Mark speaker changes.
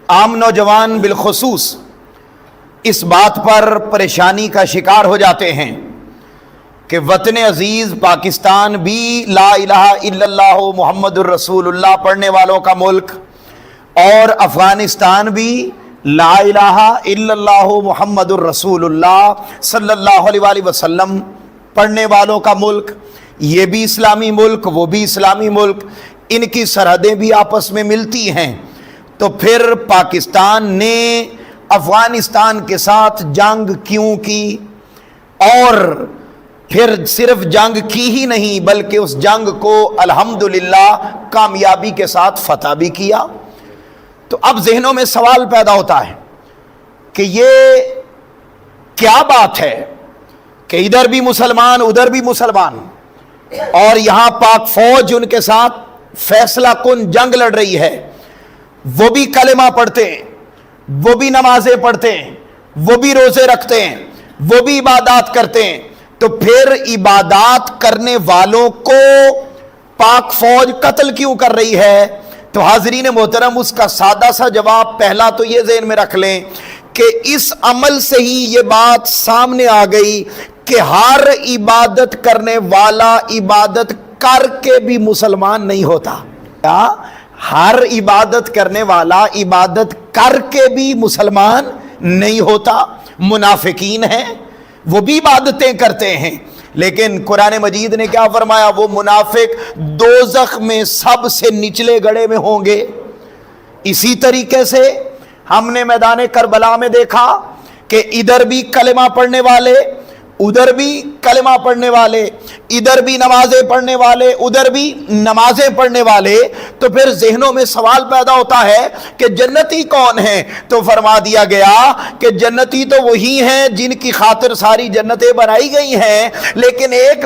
Speaker 1: عام نوجوان بالخصوص اس بات پر پریشانی کا شکار ہو جاتے ہیں کہ وطن عزیز پاکستان بھی لا الہ الا اللہ محمد الرسول اللہ پڑھنے والوں کا ملک، اور افغانستان بھی لا الہ الا اللہ محمد الرسول اللہ صلی اللہ علیہ وآلہ وسلم پڑھنے والوں کا ملک، یہ بھی اسلامی ملک وہ بھی اسلامی ملک، ان کی سرحدیں بھی آپس میں ملتی ہیں۔ تو پھر پاکستان نے افغانستان کے ساتھ جنگ کیوں کی، اور پھر صرف جنگ کی ہی نہیں بلکہ اس جنگ کو الحمدللہ کامیابی کے ساتھ فتح بھی کیا؟ تو اب ذہنوں میں سوال پیدا ہوتا ہے کہ یہ کیا بات ہے کہ ادھر بھی مسلمان ادھر بھی مسلمان، اور یہاں پاک فوج ان کے ساتھ فیصلہ کن جنگ لڑ رہی ہے، وہ بھی کلمہ پڑھتے ہیں، وہ بھی نمازیں پڑھتے ہیں، وہ بھی روزے رکھتے ہیں، وہ بھی عبادات کرتے ہیں، تو پھر عبادات کرنے والوں کو پاک فوج قتل کیوں کر رہی ہے؟ تو حاضرین محترم، اس کا سادہ سا جواب پہلا تو یہ ذہن میں رکھ لیں کہ اس عمل سے ہی یہ بات سامنے آ گئی کہ ہر عبادت کرنے والا عبادت کر کے بھی مسلمان نہیں ہوتا۔ کیا ہر عبادت کرنے والا عبادت کر کے بھی مسلمان نہیں ہوتا؟ منافقین ہیں، وہ بھی عبادتیں کرتے ہیں، لیکن قرآن مجید نے کیا فرمایا؟ وہ منافق دوزخ میں سب سے نچلے گڑھے میں ہوں گے۔ اسی طریقے سے ہم نے میدان کربلا میں دیکھا کہ ادھر بھی کلمہ پڑھنے والے، ادھر بھی کلمہ پڑھنے والے، ادھر بھی نمازیں پڑھنے والے، ادھر بھی نمازیں پڑھنے والے، تو پھر ذہنوں میں سوال پیدا ہوتا ہے کہ جنتی کون ہیں؟ تو فرما دیا گیا کہ جنتی تو وہی ہیں جن کی خاطر ساری جنتیں بنائی گئی ہیں، لیکن ایک